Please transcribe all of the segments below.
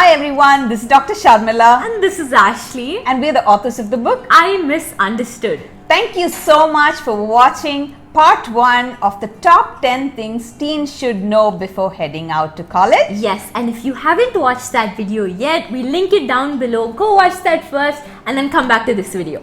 Hi everyone, this is Dr. Sharmila. And this is Ashile. And we're the authors of the book, I Misunderstood. Thank you so much for watching part 1 of the top 10 things teens should know before heading out to college. Yes, and if you haven't watched that video yet, we link it down below. Go watch that first and then come back to this video.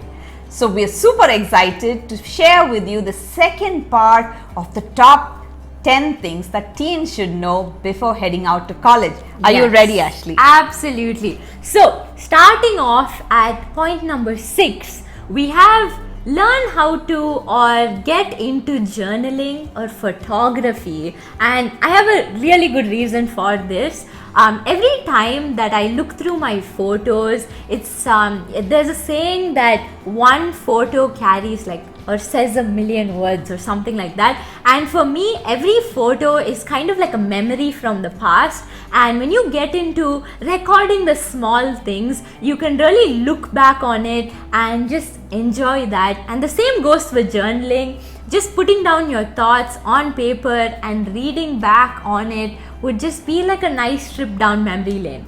So we're super excited to share with you the second part of the top 10 things that teens should know before heading out to college. Are you ready, Ashile? Absolutely. So, starting off at point number 6, we have learn how to or get into journaling or photography, and I have a really good reason for this. Every time that I look through my photos, it's there's a saying that one photo carries or says a million words or something like that. And for me, every photo is kind of like a memory from the past. And when you get into recording the small things, you can really look back on it and just enjoy that. And the same goes with journaling. Just putting down your thoughts on paper and reading back on it would just be like a nice trip down memory lane.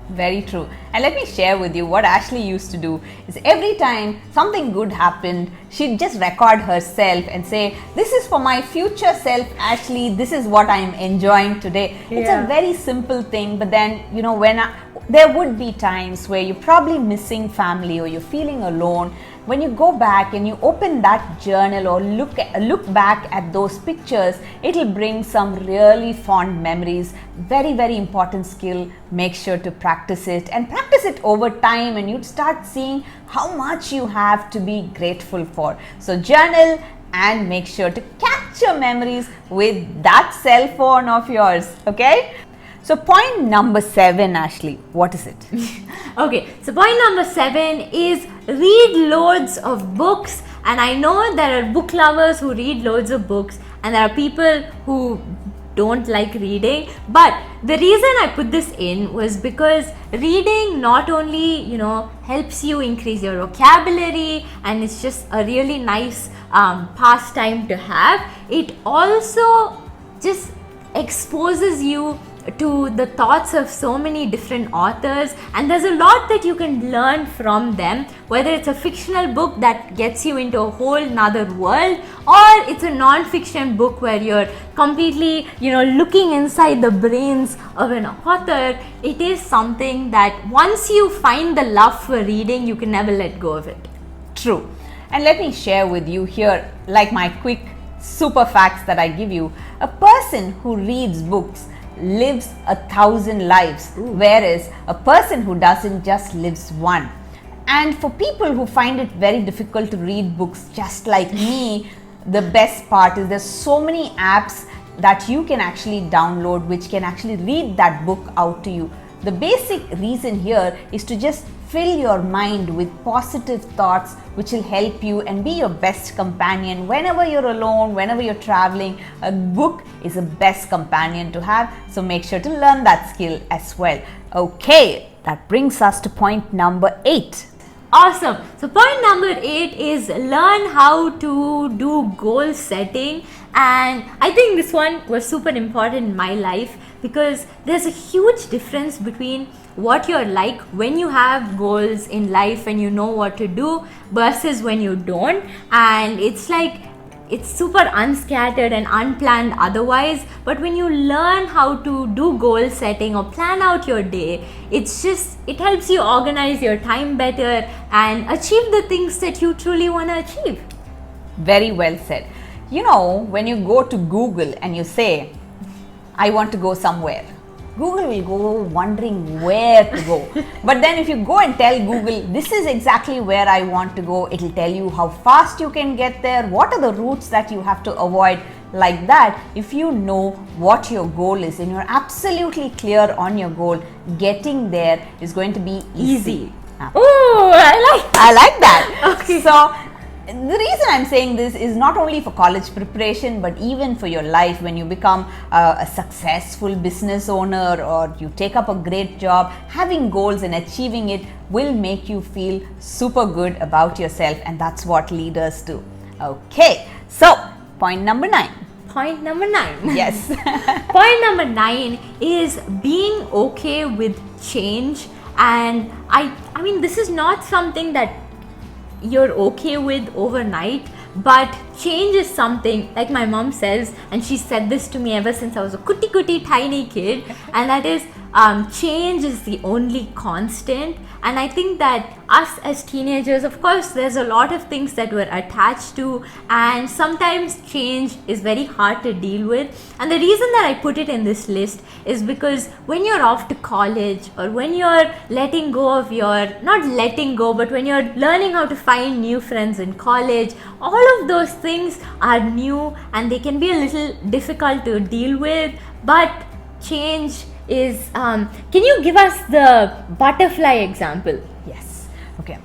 Very true. And let me share with you what Ashile used to do is every time something good happened, she'd just record herself and say, this is for my future self, Ashile, this is what I'm enjoying today. Yeah. It's a very simple thing, but then, there would be times where you're probably missing family or you're feeling alone. When you go back and you open that journal or look back at those pictures, it'll bring some really fond memories. Very, very important skill. Make sure to practice it and practice it over time, and you'd start seeing how much you have to be grateful for. So journal and make sure to capture memories with that cell phone of yours. Okay? So point number 7, Ashile, what is it? Okay, so point number 7 is read loads of books. And I know there are book lovers who read loads of books, and there are people who don't like reading. But the reason I put this in was because reading not only, helps you increase your vocabulary, and it's just a really nice pastime to have. It also just exposes you to the thoughts of so many different authors, and there's a lot that you can learn from them, whether it's a fictional book that gets you into a whole nother world, or it's a non-fiction book where you're completely looking inside the brains of an author. It is something that once you find the love for reading, you can never let go of it. True. And let me share with you here, like my quick super facts that I give you. A person who reads books lives 1,000 lives, whereas a person who doesn't just lives one. And for people who find it very difficult to read books, just like me, the best part is there's so many apps that you can actually download which can actually read that book out to you. The basic reason here is to just fill your mind with positive thoughts which will help you and be your best companion whenever you're alone, whenever you're traveling. A book is the best companion to have, so make sure to learn that skill as well. Okay, that brings us to point number 8. Awesome. So point number 8 is learn how to do goal setting. And I think this one was super important in my life because there's a huge difference between what you're like when you have goals in life and you know what to do versus when you don't. And it's super unscattered and unplanned otherwise, but when you learn how to do goal setting or plan out your day, it helps you organize your time better and achieve the things that you truly want to achieve. Very well said. When you go to Google and you say, I want to go somewhere, Google will go wondering where to go. But then if you go and tell Google, this is exactly where I want to go, it'll tell you how fast you can get there, what are the routes that you have to avoid. Like that, if you know what your goal is and you're absolutely clear on your goal, getting there is going to be easy. Oh, I like that. Okay. So the reason I'm saying this is not only for college preparation, but even for your life. When you become a successful business owner or you take up a great job, having goals and achieving it will make you feel super good about yourself, and that's what leaders do. Okay, so point number 9. point number 9. Yes. Point number 9 is being okay with change. And I mean, this is not something that you're okay with overnight, but change is something, like my mom says, and she said this to me ever since I was a cutie tiny kid, and that is change is the only constant. And I think that us as teenagers, of course, there's a lot of things that we're attached to, and sometimes change is very hard to deal with. And the reason that I put it in this list is because when you're off to college, or when you're letting go of not letting go, but when you're learning how to find new friends in college, all of those things are new and they can be a little difficult to deal with. But change is, can you give us the butterfly example? Yes. Okay.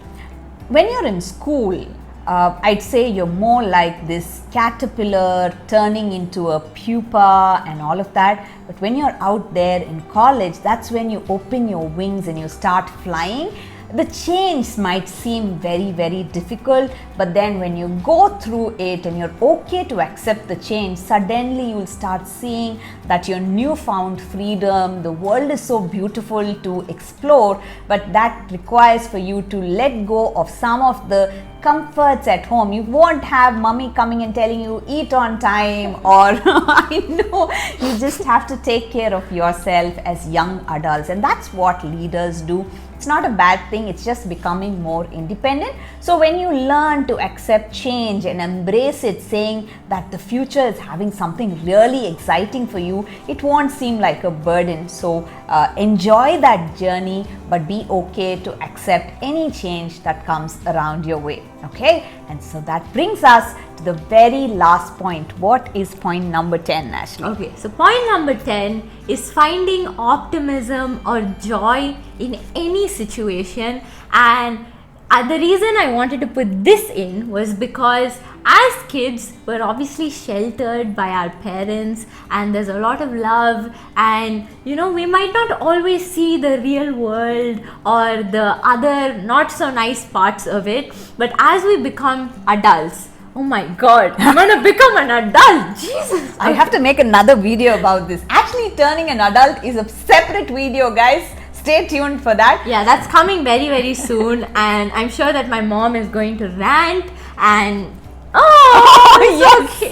When you're in school, I'd say you're more like this caterpillar turning into a pupa and all of that. But when you're out there in college, that's when you open your wings and you start flying. The change might seem very, very difficult, but then when you go through it and you're okay to accept the change, suddenly you'll start seeing that your newfound freedom, the world is so beautiful to explore, but that requires for you to let go of some of the comforts at home. You won't have mommy coming and telling you eat on time, or I know, you just have to take care of yourself as young adults, and that's what leaders do. It's not a bad thing, it's just becoming more independent. So when you learn to accept change and embrace it, saying that the future is having something really exciting for you, it won't seem like a burden. So enjoy that journey, but be okay to accept any change that comes around your way. Okay, and so that brings us to the very last point. What is point number 10, Ashile? Okay, so point number 10 is finding optimism or joy in any situation. And the reason I wanted to put this in was because as kids, we're obviously sheltered by our parents, and there's a lot of love, and we might not always see the real world or the other not so nice parts of it. But as we become adults, oh my god, I'm gonna become an adult, Jesus, I have to make another video about this. Actually, turning an adult is a separate video, guys. Stay tuned for that. Yeah, that's coming very, very soon, and I'm sure that my mom is going to rant and yes.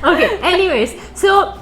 Okay, anyways, so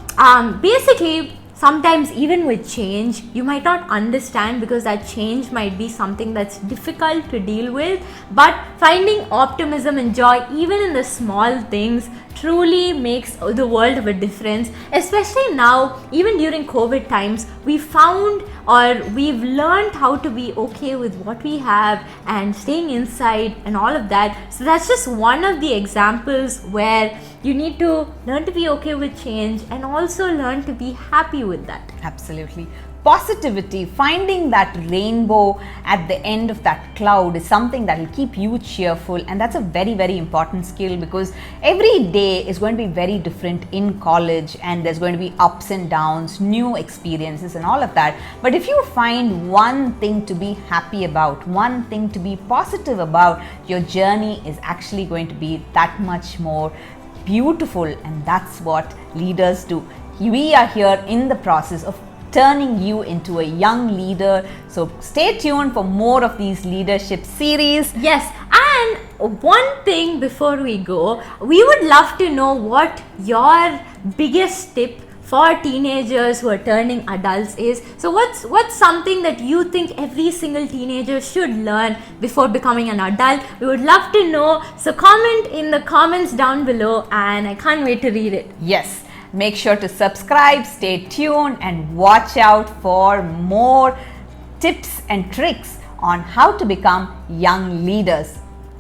basically, sometimes even with change, you might not understand because that change might be something that's difficult to deal with, but finding optimism and joy even in the small things truly makes the world of a difference. Especially now, even during COVID times, we've learned how to be okay with what we have and staying inside and all of that. So that's just one of the examples where you need to learn to be okay with change and also learn to be happy with that. Absolutely. Positivity, finding that rainbow at the end of that cloud is something that will keep you cheerful, and that's a very, very important skill, because every day is going to be very different in college, and there's going to be ups and downs, new experiences and all of that. But if you find one thing to be happy about, one thing to be positive about, your journey is actually going to be that much more beautiful, and that's what leaders do. We are here in the process of turning you into a young leader. So stay tuned for more of these leadership series. Yes, and one thing before we go, we would love to know what your biggest tip for teenagers who are turning adults is. So what's something that you think every single teenager should learn before becoming an adult? We would love to know. So comment in the comments down below, and I can't wait to read it. Yes. Make sure to subscribe, stay tuned, and watch out for more tips and tricks on how to become young leaders.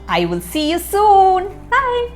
I will see you soon. Bye.